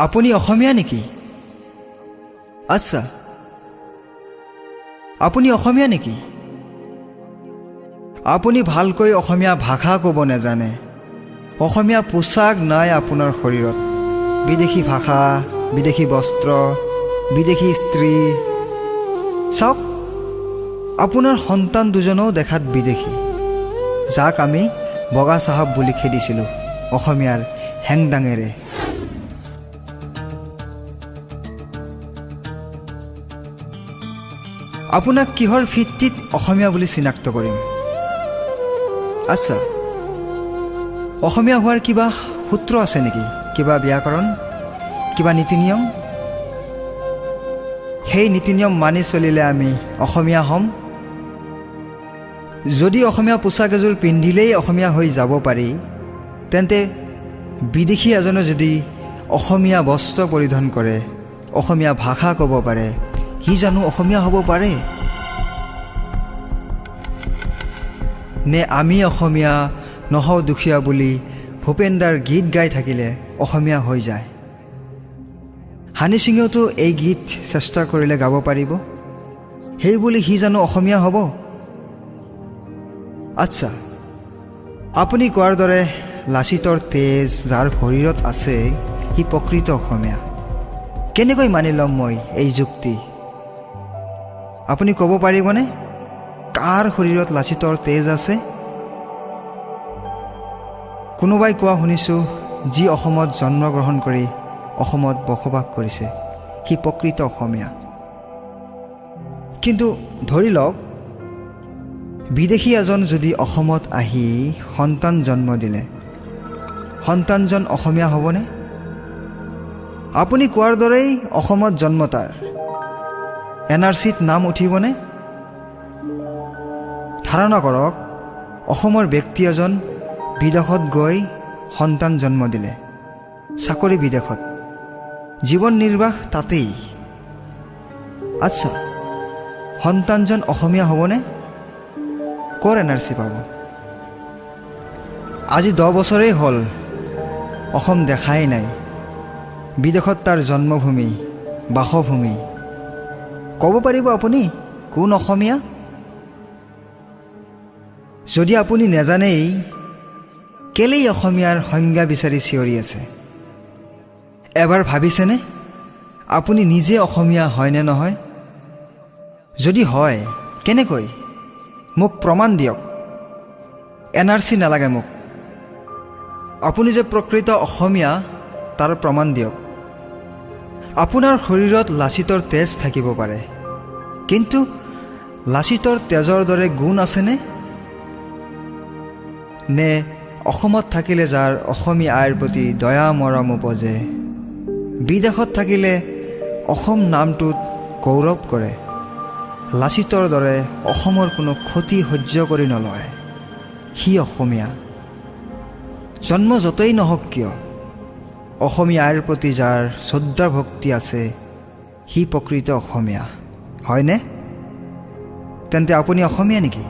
আপুনি অসমীয়া নেকি? আচ্ছা, আপুনি অসমীয়া নেকি? আপুনি ভালকৈ অসমীয়া ভাষা ক'ব নাজানে। অসমীয়া পোছাক নাই আপোনাৰ শৰীৰত। বিদেশী ভাষা, বিদেশী বস্ত্ৰ, বিদেশী স্ত্ৰী। চাওক, আপোনাৰ সন্তান দুজনেও দেখাত বিদেশী, যাক আমি বগা চাহাব বুলি খেদিছিলোঁ অসমীয়াৰ হেংদাঙেৰে। আপোনাক কিহৰ ভিত্তিত অসমীয়া বুলি চিনাক্ত কৰিম? আচ্ছা, অসমীয়া হোৱাৰ কিবা সূত্ৰ আছে নেকি? কিবা ব্যাকৰণ, কিবা নীতি নিয়ম? সেই নীতি নিয়ম মানি চলিলে আমি অসমীয়া হ'ম? যদি অসমীয়া পোছাক এযোৰ পিন্ধিলেই অসমীয়া হৈ যাব পাৰি, তেন্তে বিদেশী এজনে যদি অসমীয়া বস্ত্ৰ পৰিধান কৰে, অসমীয়া ভাষা ক'ব পাৰে, সি জানো অসমীয়া হ'ব পাৰে? নে আমি অসমীয়া নহওঁ দুখীয়া বুলি ভূপেনদাৰ গীত গাই থাকিলে অসমীয়া হৈ যায়? হানি সিঙেওতো এই গীত চেষ্টা কৰিলে গাব পাৰিব, সেই বুলি সি জানো অসমীয়া হ'ব? আচ্ছা, আপুনি কোৱাৰ দৰে লাচিতৰ তেজ যাৰ শৰীৰত আছে সি প্ৰকৃত অসমীয়া। কেনেকৈ মানি ল'ম মই এই যুক্তি? আপুনি ক'ব পাৰিবনে কাৰ শৰীৰত লাচিতৰ তেজ আছে? কোনোবাই কোৱা শুনিছোঁ, যি অসমত জন্মগ্ৰহণ কৰি অসমত বসবাস কৰিছে সি প্ৰকৃত অসমীয়া। কিন্তু ধৰি লওক, বিদেশী এজন যদি অসমত আহি সন্তান জন্ম দিলে, সন্তানজন অসমীয়া হ'বনে? আপুনি কোৱাৰ দৰেই অসমত জন্ম তাৰ, NRCত নাম উঠিবনে? ধাৰণা কৰক, অসমৰ ব্যক্তি এজন বিদেশত গৈ সন্তান জন্ম দিলে, চাকৰি বিদেশত, জীৱন নিৰ্বাহ তাতেই। আচ্ছা, সন্তানজন অসমীয়া হ'বনে? ক'ৰ NRC পাব? আজি 10 বছৰেই হ'ল অসম দেখাই নাই, বিদেশত তাৰ জন্মভূমি, বাসভূমি। ক'ব পাৰিব আপুনি কোন অসমীয়া? যদি আপুনি নেজানেই, কেলেই অসমীয়াৰ সংজ্ঞা বিচাৰি চিঞৰি আছে? এবাৰ ভাবিছেনে আপুনি নিজে অসমীয়া হয়নে নহয়? যদি হয়, কেনেকৈ? মোক প্ৰমাণ দিয়ক। NRC নালাগে মোক, আপুনি যে প্ৰকৃত অসমীয়া তাৰ প্ৰমাণ দিয়ক। আপোনাৰ শৰীৰত লাচিতৰ তেজ থাকিব পাৰে, কিন্তু লাচিতৰ তেজৰ দৰে গুণ আছেনে? নে অসমত থাকিলে যাৰ অসমীয়া আইৰ প্ৰতি দয়া মৰম উপজে, বিদেশত থাকিলে অসম নামটোত গৌৰৱ কৰে, লাচিতৰ দৰে অসমৰ কোনো ক্ষতি সহ্য কৰি নলয়, সি অসমীয়া? জন্ম য'তেই নহওক কিয়, অসমীয়া আইৰ প্ৰতি যাৰ শ্ৰদ্ধা ভক্তি আছে সি প্ৰকৃত অসমীয়া, হয়নে? তেন্তে আপুনি অসমীয়া নেকি?